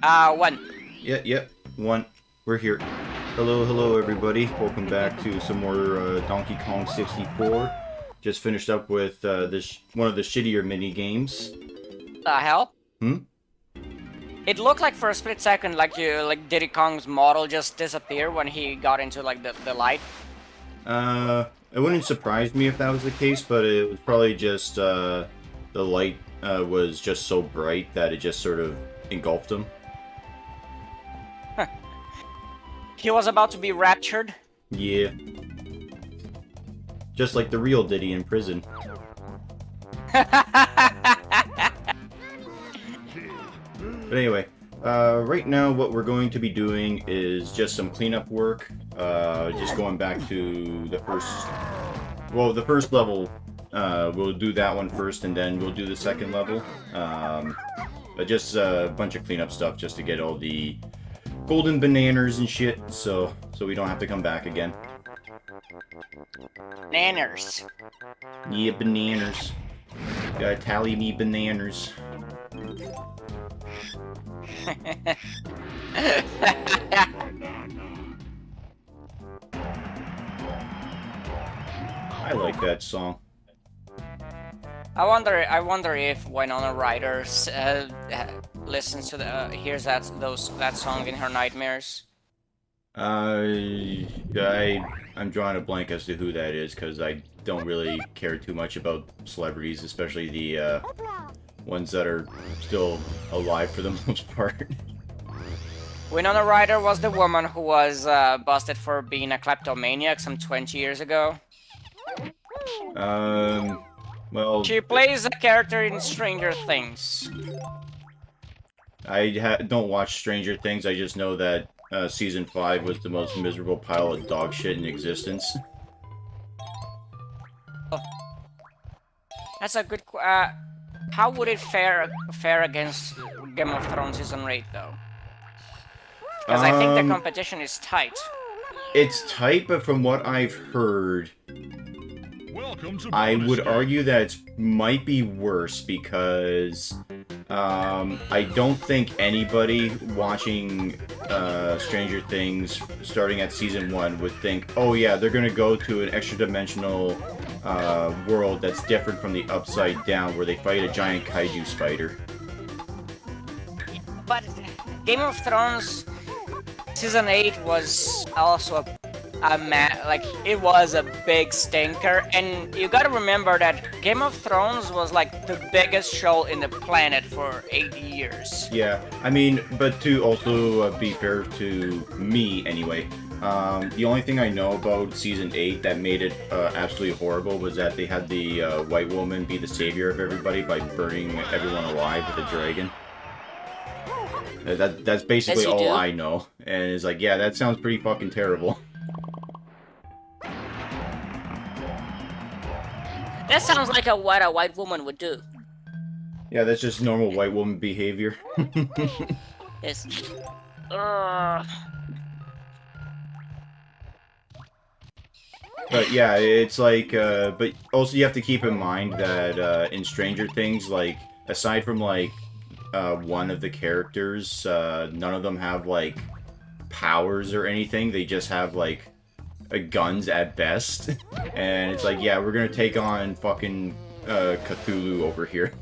One. Yep, one. We're here. Hello, everybody. Welcome back to some more Donkey Kong 64. Just finished up with one of the shittier mini games. The hell? Hmm? It looked like for a split second like Diddy Kong's model just disappeared when he got into like the light. It wouldn't surprise me if that was the case, but it was probably just the light was just so bright that it just sort of engulfed him. He was about to be raptured. Yeah. Just like the real Diddy in prison. But anyway, right now what we're going to be doing is just some cleanup work. Just going back to the first level. We'll do that one first, and then we'll do the second level. But just a bunch of cleanup stuff just to get all the golden bananas and shit, so we don't have to come back again. Nanners. Yeah, bananas. Gotta tally me bananas. I like that song. I wonder if Winona Ryder listens to hears that song in her nightmares. I'm drawing a blank as to who that is because I don't really care too much about celebrities, especially the ones that are still alive for the most part. Winona Ryder was the woman who was busted for being a kleptomaniac some 20 years ago. Well... She plays a character in Stranger Things. I don't watch Stranger Things, I just know that Season 5 was the most miserable pile of dog shit in existence. Oh. That's a good... how would it fare against Game of Thrones Season 8, though? Because I think the competition is tight. It's tight, but from what I've heard... I would argue that it might be worse because I don't think anybody watching Stranger Things starting at Season 1 would think, oh yeah, they're going to go to an extra-dimensional world that's different from the Upside Down where they fight a giant kaiju spider. But Game of Thrones Season 8 was also it was a big stinker, and you gotta remember that Game of Thrones was like the biggest show in the planet for 8 years. Yeah, I mean, but to also be fair to me anyway, the only thing I know about Season 8 that made it absolutely horrible was that they had the white woman be the savior of everybody by burning everyone alive with a dragon. That's basically all I know, and it's like, yeah, that sounds pretty fucking terrible. That sounds like what a white woman would do. Yeah, that's just normal white woman behavior. Yes. But yeah, it's like, but also you have to keep in mind that in Stranger Things, like, aside from like one of the characters, none of them have like powers or anything. They just have like guns at best. And it's like, yeah, we're gonna take on fucking Cthulhu over here.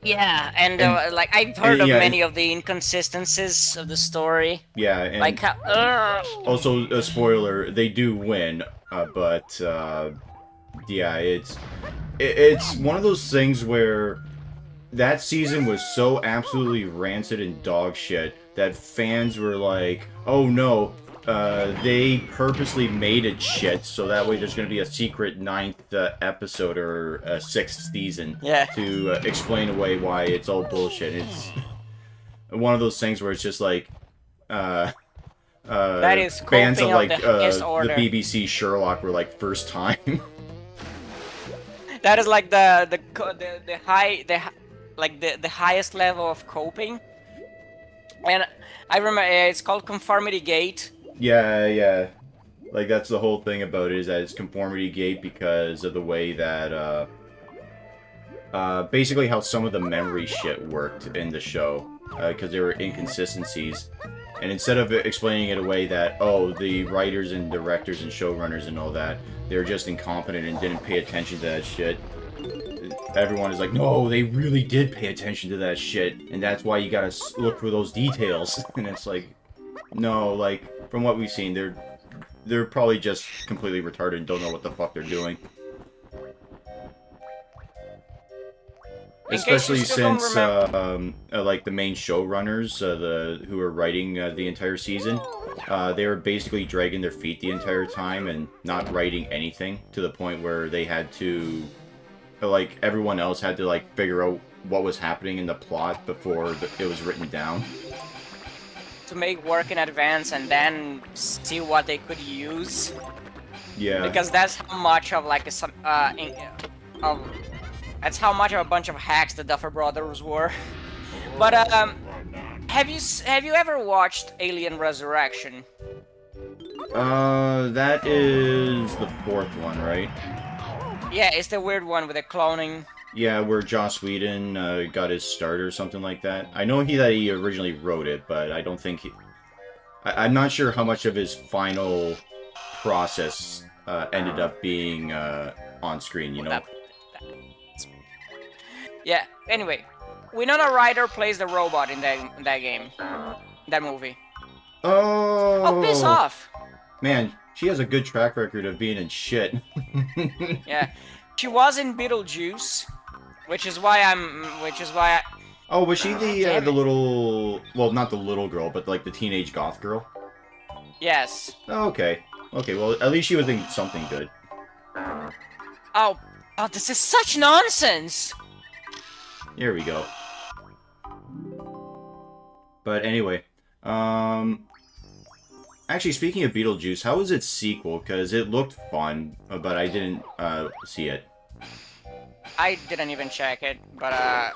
Yeah, and like I've heard of many of the inconsistencies of the story. Yeah, and like also a spoiler, they do win, but yeah, it's one of those things where that season was so absolutely rancid and dog shit that fans were like, oh no, they purposely made it shit, so that way there's going to be a secret 9th episode or 6th season to explain away why it's all bullshit. It's one of those things where it's just like, that is fans of like the BBC Sherlock were like first time. That is like the highest level of coping. And I remember it's called Conformity Gate. Yeah. Like, that's the whole thing about it, is that it's conformity gate because of the way that, basically how some of the memory shit worked in the show, because there were inconsistencies. And instead of explaining it away that, oh, the writers and directors and showrunners and all that, they're just incompetent and didn't pay attention to that shit, everyone is like, no, they really did pay attention to that shit, and that's why you gotta look for those details. And it's like, no, like, from what we've seen, they're probably just completely retarded and don't know what the fuck they're doing. Especially since, like, the main showrunners, who were writing the entire season, they were basically dragging their feet the entire time and not writing anything, to the point where they had to, like, everyone else had to, like, figure out what was happening in the plot before it was written down. To make work in advance and then see what they could use. Yeah. Because that's how much of, like, that's how much of a bunch of hacks the Duffer Brothers were. But have you ever watched Alien Resurrection? That is the fourth one, right? Yeah, it's the weird one with the cloning. Yeah, where Joss Whedon got his start or something like that. I know that he originally wrote it, but I don't think I'm not sure how much of his final process ended up being on screen, you know? Yeah, anyway. Winona Ryder plays the robot in that game. That movie. Oh, piss off! Man, she has a good track record of being in shit. Yeah. She was in Beetlejuice, which is why I... Oh, was she the little... Well, not the little girl, but like the teenage goth girl? Yes. Oh, okay. Okay, well, at least she was in something good. Oh, this is such nonsense! Here we go. But anyway, actually, speaking of Beetlejuice, how was its sequel? Because it looked fun, but I didn't see it. I didn't even check it, but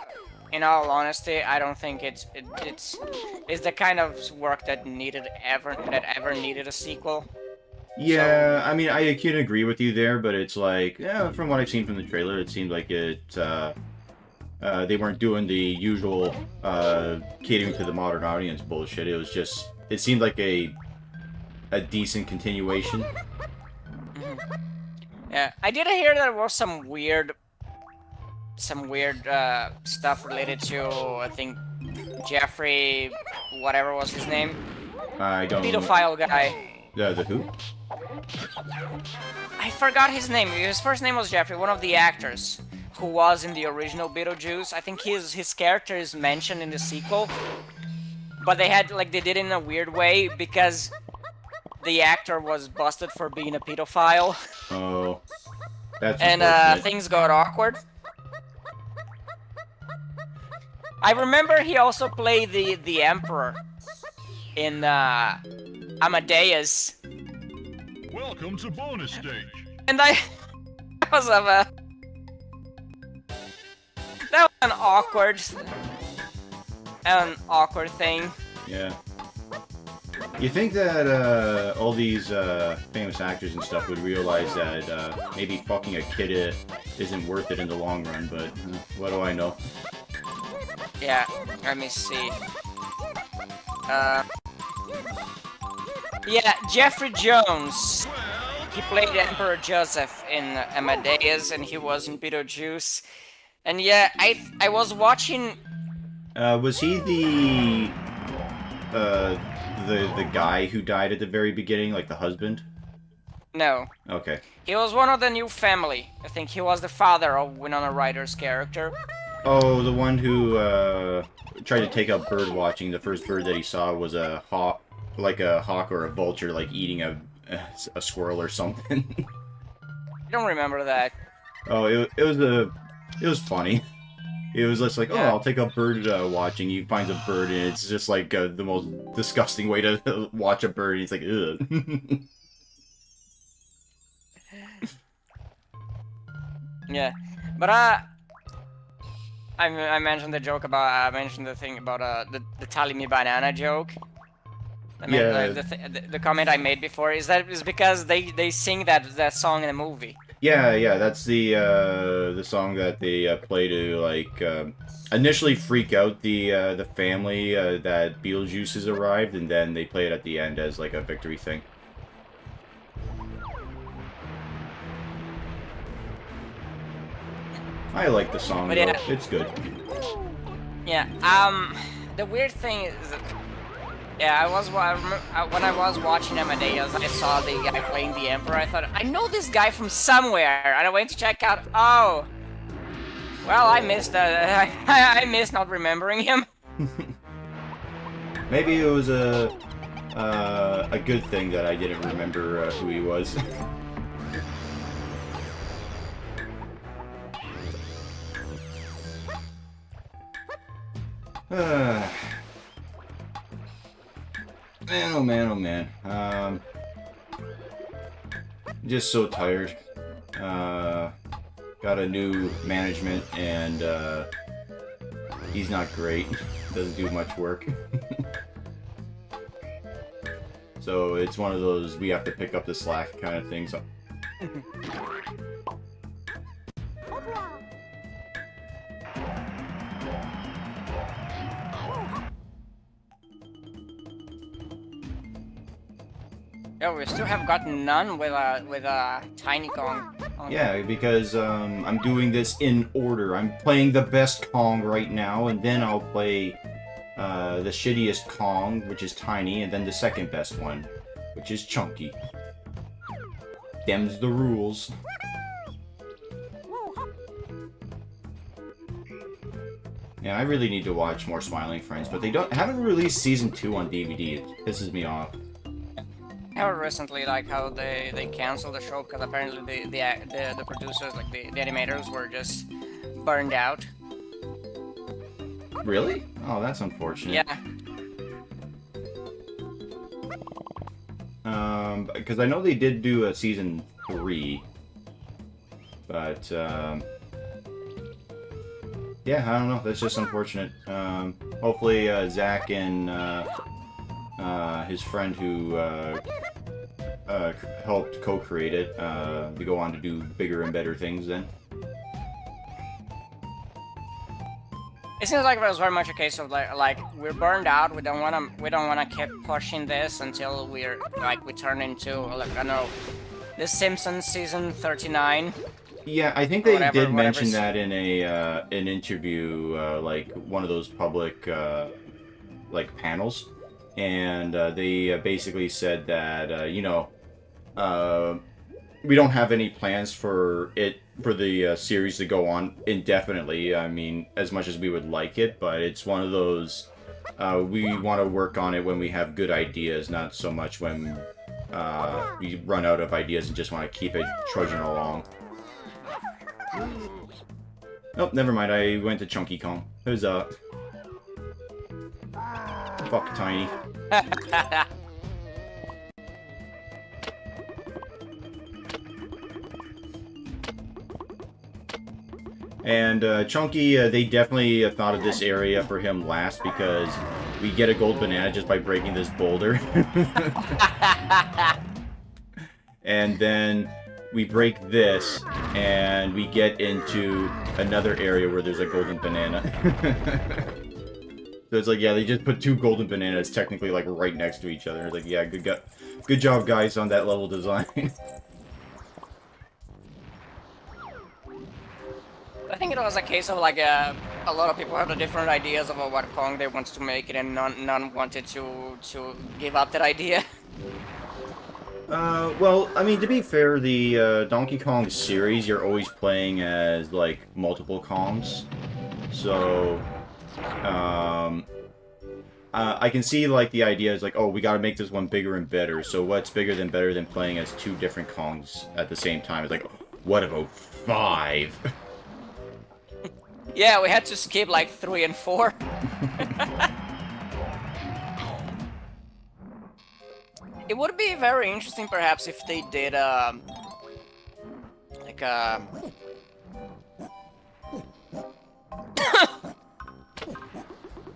in all honesty, I don't think it's the kind of work that ever needed a sequel. Yeah, so, I mean, I can agree with you there, but it's like, yeah, from what I've seen from the trailer, it seemed like it. They weren't doing the usual catering to the modern audience bullshit. It was just, it seemed like a decent continuation. Mm-hmm. Yeah, I did hear there was some weird stuff related to, I think, Jeffrey, whatever was his name. I don't know. Pedophile guy. The who? I forgot his name. His first name was Jeffrey, one of the actors who was in the original Beetlejuice. I think his character is mentioned in the sequel, but they did it in a weird way because the actor was busted for being a pedophile. Oh, that's and things got awkward. I remember he also played the Emperor in Amadeus. Welcome to bonus stage. And that was an awkward thing. Yeah. You think that all these famous actors and stuff would realize that maybe fucking a kid isn't worth it in the long run, but what do I know? Yeah, let me see. Yeah, Jeffrey Jones. He played Emperor Joseph in Amadeus, and he was in Beetlejuice. And yeah, I was watching. Was he the guy who died at the very beginning, like the husband? No. Okay. He was one of the new family. I think he was the father of Winona Ryder's character. Oh, the one who tried to take up bird watching. The first bird that he saw was a hawk, like a hawk or a vulture, like eating a squirrel or something. I don't remember that. Oh, it was funny. It was just like, oh, I'll take up bird watching. He finds a bird, and it's just like the most disgusting way to watch a bird. He's like, ugh. Yeah, but I mentioned the joke about I mentioned the thing about the Tally Me Banana joke. I mean, yeah. The comment I made before is because they sing that song in the movie. Yeah, that's the song that they play to like initially freak out the family that Beetlejuice has arrived, and then they play it at the end as like a victory thing. I like the song, But though. yeah. It's good. Yeah. The weird thing is, yeah, when I was watching Amadeus, I saw the guy playing the Emperor. I thought, I know this guy from somewhere, and I went to check out. Oh, well, I missed I missed not remembering him. Maybe it was a good thing that I didn't remember who he was. Man, oh man, oh man. Just so tired. Got a new management, and he's not great. Doesn't do much work. So it's one of those we have to pick up the slack kind of things. Yeah, we still have gotten none with a tiny Kong. Yeah, because I'm doing this in order. I'm playing the best Kong right now, and then I'll play the shittiest Kong, which is tiny, and then the second best one, which is chunky. Them's the rules. Yeah, I really need to watch more Smiling Friends, but they haven't released season 2 on DVD. It pisses me off. I heard recently like how they canceled the show because apparently the producers, like the animators, were just burned out. Really? Oh, that's unfortunate. Yeah. Because I know they did do a season 3, but yeah, I don't know. That's just unfortunate. Hopefully, Zach and his friend who helped co-create it, they go on to do bigger and better things then. It seems like it was very much a case of like we're burned out. We don't wanna keep pushing this until we turn into, like, I don't know, The Simpsons season 39. Yeah, I think they did mention that in a an interview, like one of those public like panels, and they basically said that you know, we don't have any plans for the series to go on indefinitely. I mean, as much as we would like it, but it's one of those we want to work on it when we have good ideas, not so much when we run out of ideas and just want to keep it trudging along. Nope, never mind. I went to Chunky Kong. Who's up? Fuck Tiny. And Chunky, they definitely thought of this area for him last because we get a gold banana just by breaking this boulder. And then we break this, and we get into another area where there's a golden banana. So it's like, yeah, they just put 2 golden bananas technically like right next to each other. It's like, yeah, good job, guys, on that level design. I think it was a case of like a lot of people had different ideas about what Kong they wanted to make it, and none wanted to give up that idea. Well, I mean, to be fair, the Donkey Kong series, you're always playing as, like, multiple Kongs. So, I can see, like, the idea is like, oh, we gotta make this one bigger and better. So what's better than playing as 2 different Kongs at the same time? It's like, what about 5? Yeah, we had to skip like 3 and 4. It would be very interesting, perhaps, if they did, like,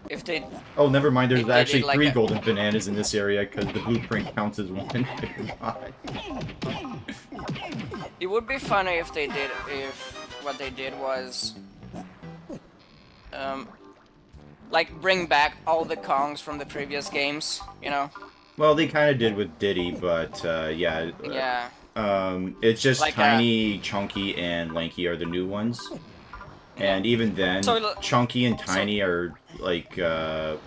if they... Oh, never mind, there's actually like 3 golden bananas in this area, because the blueprint counts as 1. would be funny if they did, if what they did was, like bring back all the Kongs from the previous games, you know? Well, they kind of did with Diddy, but yeah. Yeah. It's just Like, Tiny, Chunky, and Lanky are the new ones. And even then, So, Chunky and Tiny are like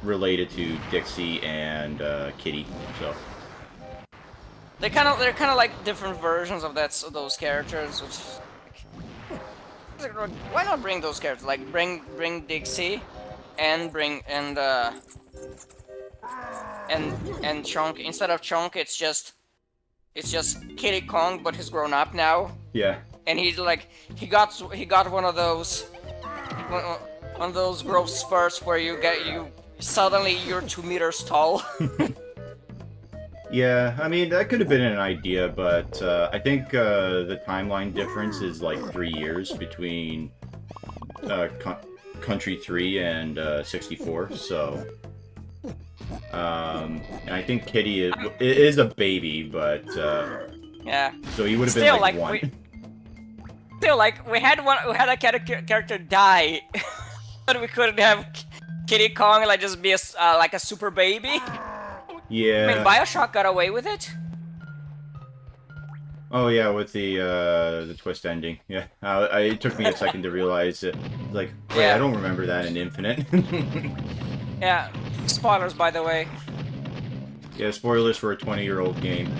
related to Dixie and Kitty. So they're kind of like different versions of those characters. Why not bring those characters? Like bring Dixie, and Chunk. Instead of Chunk, it's just Kitty Kong, but he's grown up now. yeah. And he's like he got one of those growth spurts where suddenly you're 2 meters tall. Yeah, I mean, that could have been an idea, but I think the timeline difference is like 3 years between Country 3 and 64, so... and I think Kitty is a baby, but... yeah. So he would have Still, been like like, 1. Still, like, we had a character die, but we couldn't have Kitty Kong like just be like a super baby. Yeah. I mean, BioShock got away with it. Oh yeah, with the twist ending. Yeah, it took me a second to realize it. Like, wait, Yeah. I don't remember that in Infinite. Yeah. Spoilers, by the way. Yeah, spoilers for a 20-year-old game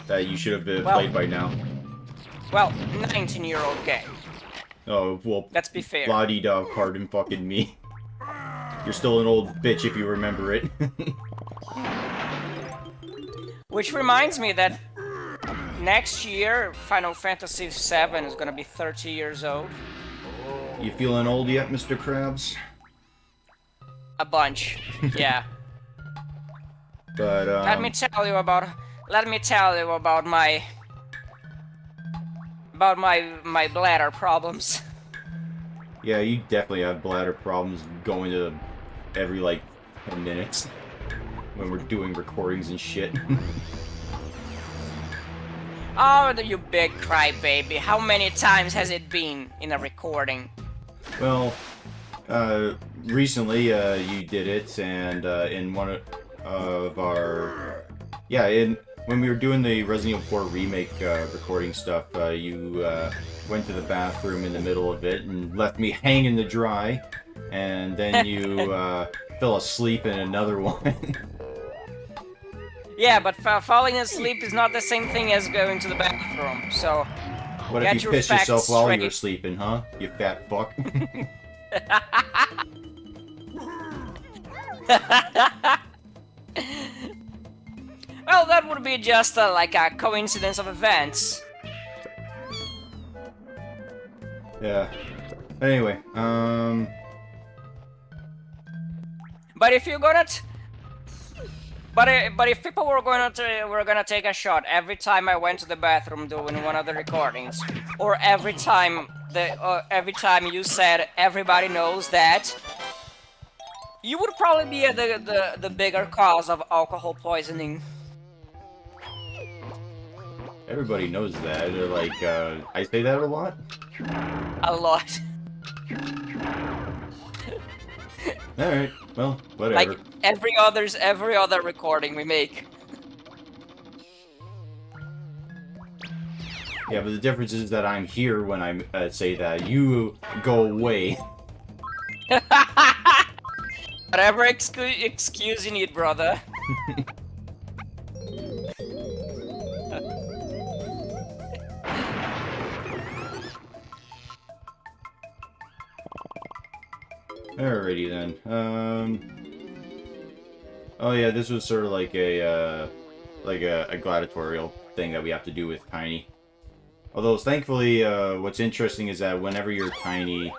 that you should have Well- played by now. Well, 19-year-old game. Oh well. Let's be fair. La-di-da, pardon fucking me. You're still an old bitch if you remember it. Which reminds me that next year, Final Fantasy VII is gonna be 30 years old. You feeling old yet, Mr. Krabs? A bunch, yeah. But Let me tell you about my bladder problems. yeah, you definitely have bladder problems going to every like 10 minutes when we're doing recordings and shit. Oh, you big crybaby! How many times has it been in a recording? Well, recently you did it, and in one of our when we were doing the Resident Evil 4 remake recording stuff, you went to the bathroom in the middle of it and left me hanging to dry, and then you fell asleep in another one. Yeah, but falling asleep is not the same thing as going to the bathroom. So What get if you your pissed yourself facts while straight. you were sleeping, huh? You fat fuck. Well, that would be just like a coincidence of events. Yeah. Anyway, But if you're gonna, but if people were gonna take a shot every time I went to the bathroom doing one of the recordings, or every time you said everybody knows that, you would probably be the bigger cause of alcohol poisoning. everybody knows that. Like, I say that a lot. A lot. Alright, well, whatever. Like every other recording we make. Yeah, but the difference is that I'm here when I say that. You go away. Whatever excuse you need, brother. Alrighty then. Oh yeah, this was sort of like a gladiatorial thing that we have to do with Tiny. Although, thankfully, what's interesting is that whenever you're Tiny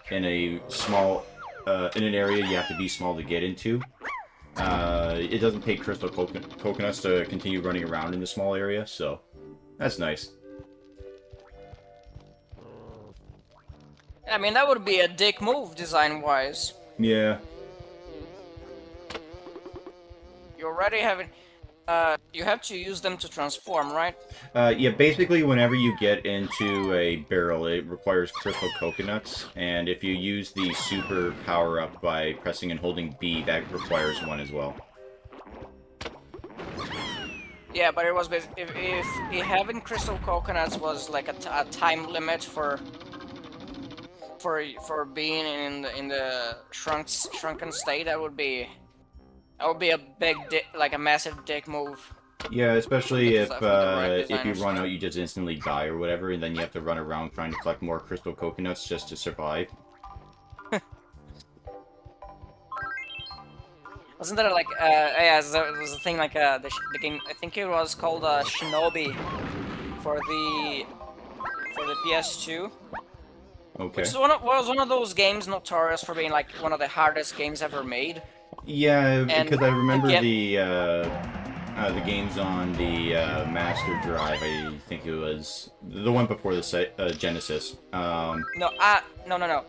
in a small, in an area you have to be small to get into, it doesn't take crystal coconuts to continue running around in the small area, so that's nice. I mean, that would be a dick move, design-wise. Yeah. You already have You have to use them to transform, right? Yeah, basically whenever you get into a barrel, it requires crystal coconuts, and if you use the super power-up by pressing and holding B, that requires one as well. Yeah, but it was if having crystal coconuts was like a time limit for being in the shrunken state, that would be a big like a massive dick move. Yeah, especially From the right if you designers. run out, you just instantly die or whatever, and then you have to run around trying to collect more crystal coconuts just to survive. Wasn't there like yeah, there was a thing like the game, I think it was called Shinobi for the PS2, Okay. which is was one of those games notorious for being like one of the hardest games ever made. Yeah, And because I remember again- the games on the Master Drive. I think it was the one before the Genesis. No, no.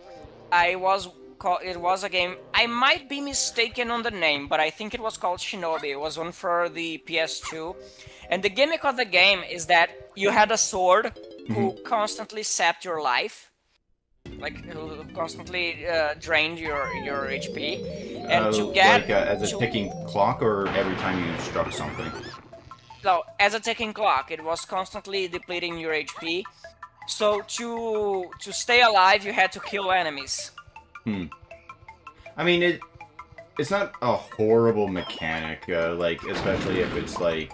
It was a game. I might be mistaken on the name, but I think it was called Shinobi. It was one for the PS2, and the gimmick of the game is that you had a sword who constantly sapped your life, like who constantly drained your HP, and to get like as a ticking clock, or every time you struck something. so as a ticking clock, it was constantly depleting your HP. So to stay alive, you had to kill enemies. I mean, it's not a horrible mechanic, like especially if it's like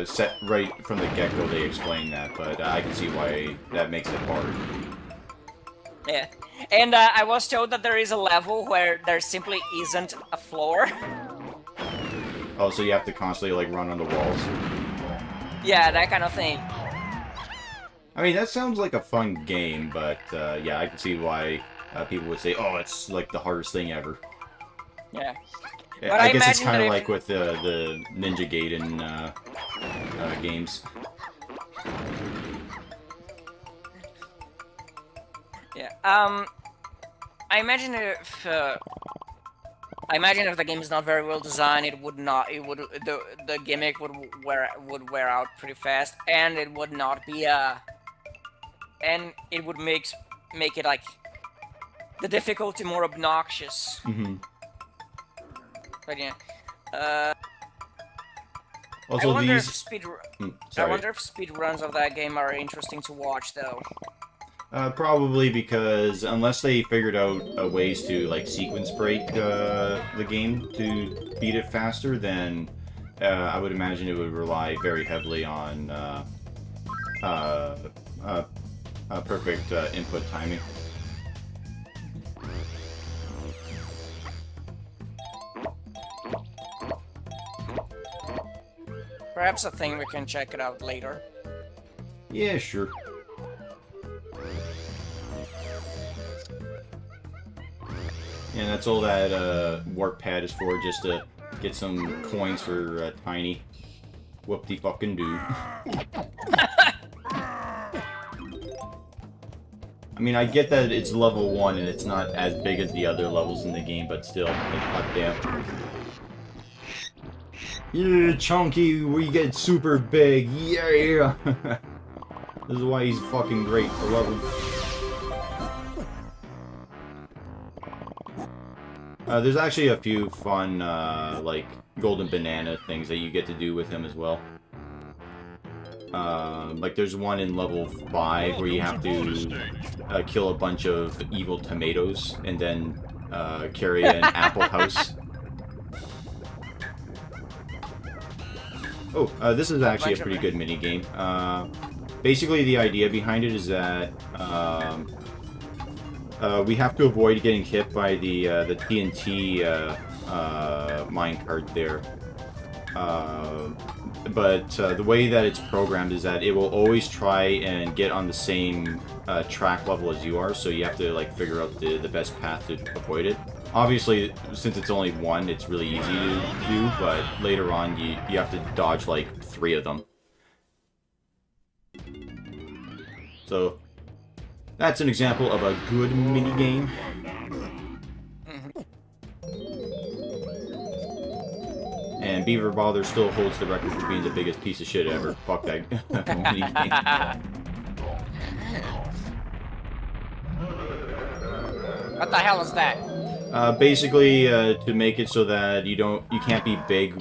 set right from the get-go. They explain that, but I can see why that makes it hard. Yeah, and I was told that there is a level where there simply isn't a floor. Oh, so you have to constantly like run on the walls. Yeah, that kind of thing. I mean, that sounds like a fun game, but yeah, I can see why people would say, "Oh, it's like the hardest thing ever." Yeah. Yeah, But I I guess it's imagine kind that of if- like with the Ninja Gaiden games. Yeah. I imagine if the game is not very well designed, the gimmick would wear out pretty fast, and it would not be and it would make it like the difficulty more obnoxious. Mm-hmm. But yeah. I Also, wonder if these. I Sorry. wonder if speedruns of that game are interesting to watch, though. Probably because unless they figured out ways to like sequence break the game to beat it faster, then I would imagine it would rely very heavily on perfect input timing. Perhaps a thing we can check it out later. Yeah, sure. And that's all that warp pad is for, just to get some coins for Tiny. Whoop-de-fucking-do. I mean, I get that it's level 1 and it's not as big as the other levels in the game, but still, like, goddamn. Yeah, Chunky, we get super big, yeah! This is why he's fucking great, I love him. There's actually a few fun, like, golden banana things that you get to do with him as well. Like, there's one in level 5 where you have to kill a bunch of evil tomatoes and then carry an apple house. Oh, this is actually a pretty good mini-game. Basically, the idea behind it is that we have to avoid getting hit by the TNT minecart there. But the way that it's programmed is that it will always try and get on the same track level as you are, so you have to like figure out the best path to avoid it. Obviously, since it's only one, it's really easy to do, but later on you have to dodge like 3 of them. So that's an example of a good mini-game. And Beaver Bother still holds the record for being the biggest piece of shit ever. Fuck that. What the hell is that? Basically, to make it so that you can't be big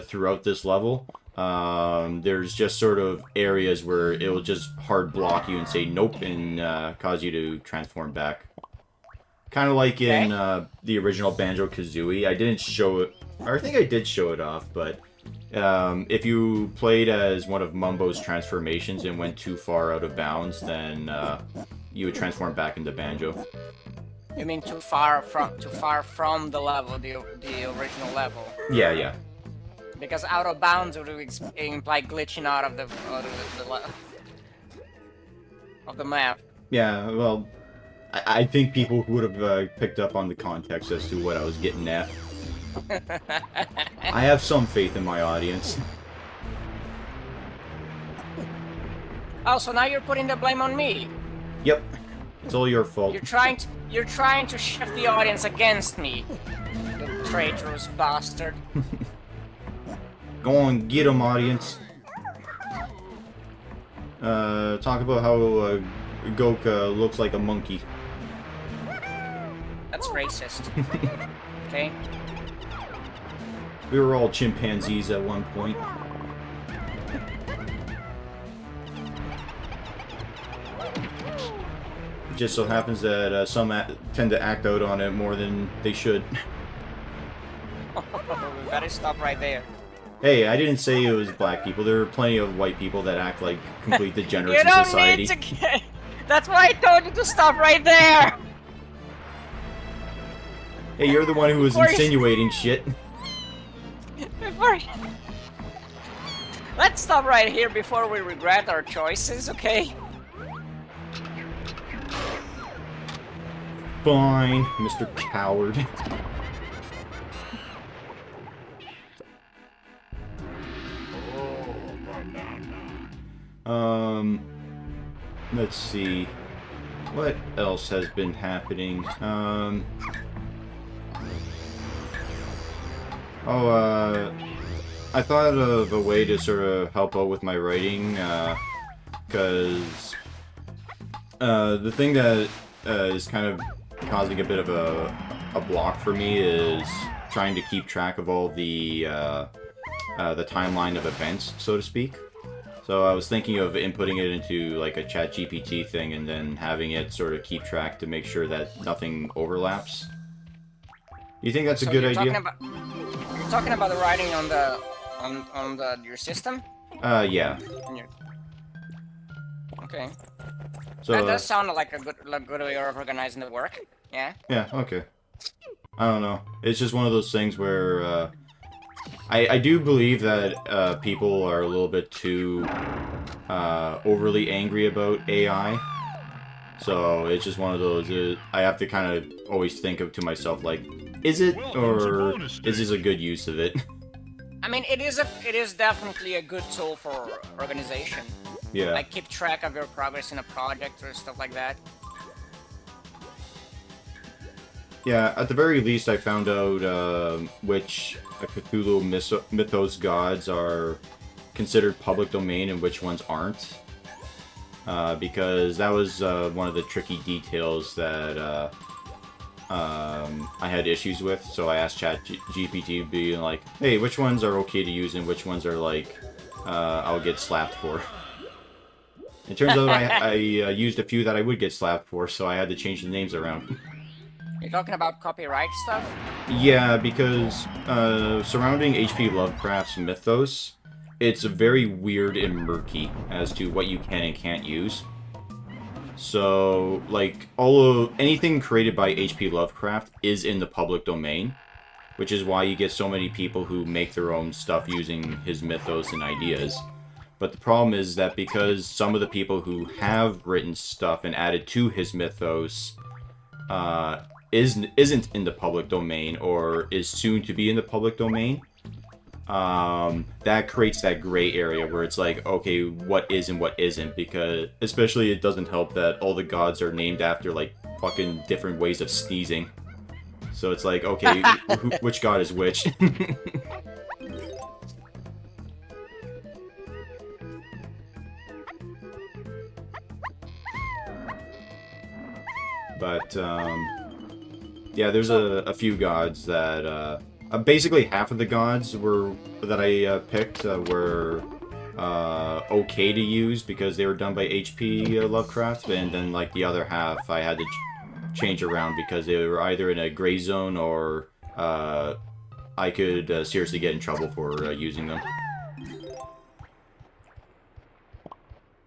throughout this level. There's just sort of areas where it will just hard block you and say nope and cause you to transform back. Kind of like in the original Banjo-Kazooie. I didn't show it. I think I did show it off, but if you played as one of Mumbo's transformations and went too far out of bounds, then you would transform back into Banjo. You mean too far from the level, the original level? Yeah. Because out of bounds would imply glitching out of the map. Yeah, well, I think people would have picked up on the context as to what I was getting at. I have some faith in my audience. Oh, so now you're putting the blame on me. Yep, it's all your fault. You're trying to shift the audience against me. You traitorous bastard. Go on, get him, audience. Talk about how Goka looks like a monkey. That's racist. Okay? We were all chimpanzees at one point. It just so happens that some tend to act out on it more than they should. We better stop right there. Hey, I didn't say it was black people. There are plenty of white people that act like complete degenerates You in don't society. need to get... That's why I told you to stop right there! Hey, you're the one who was insinuating shit. Let's stop right here before we regret our choices, okay? Fine, Mr. Coward. Let's see. What else has been happening? I thought of a way to sort of help out with my writing, because the thing that is kind of causing a bit of a block for me is trying to keep track of all the timeline of events, so to speak. So I was thinking of inputting it into like a ChatGPT thing and then having it sort of keep track to make sure that nothing overlaps. You think that's a good idea? You're talking about the writing on your system? Yeah. Okay. So that does sound like a good way of organizing the work. Yeah. Yeah. Okay. I don't know. It's just one of those things where I do believe that people are a little bit too overly angry about AI. So it's just one of those. I have to kind of always think to myself like, is it, or is this a good use of it? I mean, it is definitely a good tool for organization. Yeah. Like keep track of your progress in a project or stuff like that. Yeah, at the very least I found out which Cthulhu Mythos gods are considered public domain and which ones aren't. Because that was one of the tricky details that I had issues with, so I asked ChatGPT, being like, hey, which ones are okay to use and which ones are like, I'll get slapped for. It turns out I used a few that I would get slapped for, so I had to change the names around. You're talking about copyright stuff? Yeah, because surrounding H.P. Lovecraft's mythos, it's very weird and murky as to what you can and can't use. So, like, anything created by H.P. Lovecraft is in the public domain, which is why you get so many people who make their own stuff using his mythos and ideas. But the problem is that because some of the people who have written stuff and added to his mythos isn't in the public domain or is soon to be in the public domain, that creates that gray area where it's like, okay, what is and what isn't, because especially it doesn't help that all the gods are named after like fucking different ways of sneezing. So it's like, okay, which god is which? But, yeah, there's a few gods that, basically half of the gods that I picked were okay to use because they were done by H.P. Lovecraft, and then like the other half I had to change around because they were either in a gray zone or I could seriously get in trouble for using them.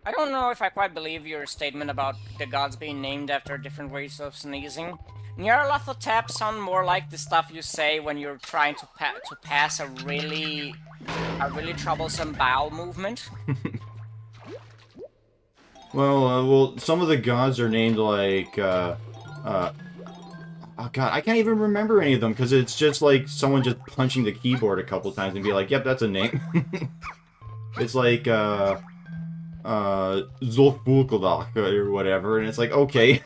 I don't know if I quite believe your statement about the gods being named after different ways of sneezing. Nyarlathotep sound more like the stuff you say when you're trying to pass a really troublesome bowel movement. Well, some of the gods are named like, oh god, I can't even remember any of them, because it's just like someone just punching the keyboard a couple times and be like, yep, that's a name. It's like, Zolkbulkodak or whatever, and it's like, okay,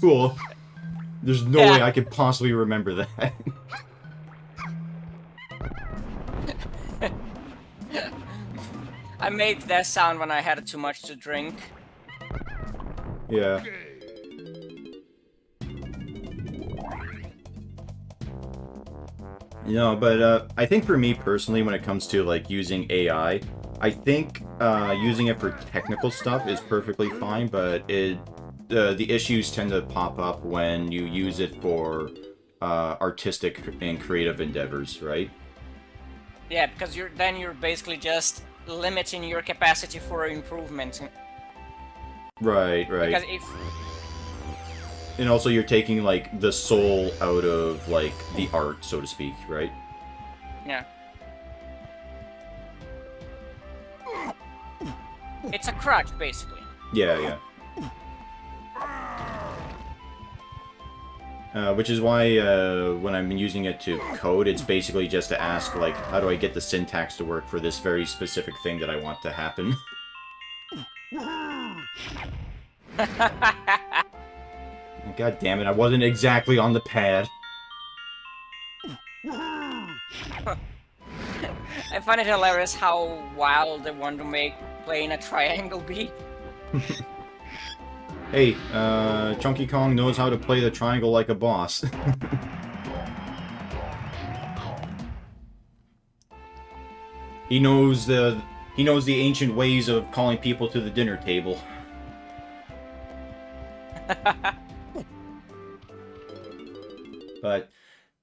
cool. There's no way I could possibly remember that. I made that sound when I had too much to drink. Yeah. No, but I think for me personally, when it comes to like using AI, I think using it for technical stuff is perfectly fine, but the issues tend to pop up when you use it for artistic and creative endeavors, right? Yeah, because you're basically just limiting your capacity for improvement. Right. Because if And also you're taking like the soul out of like the art, so to speak, right? yeah, it's a crutch basically. Yeah. Which is why when I'm using it to code, it's basically just to ask, like, how do I get the syntax to work for this very specific thing that I want to happen? God damn it, I wasn't exactly on the pad. I find it hilarious how wild they want to make playing a triangle be. Hey, Chunky Kong knows how to play the triangle like a boss. He knows the ancient ways of calling people to the dinner table. But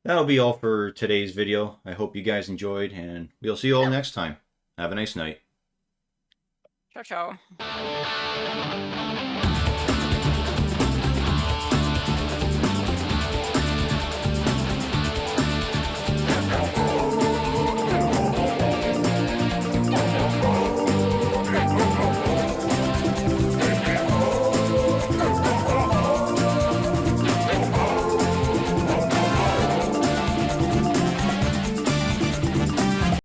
that'll be all for today's video. I hope you guys enjoyed, and we'll see you all next time. Have a nice night. Ciao, ciao.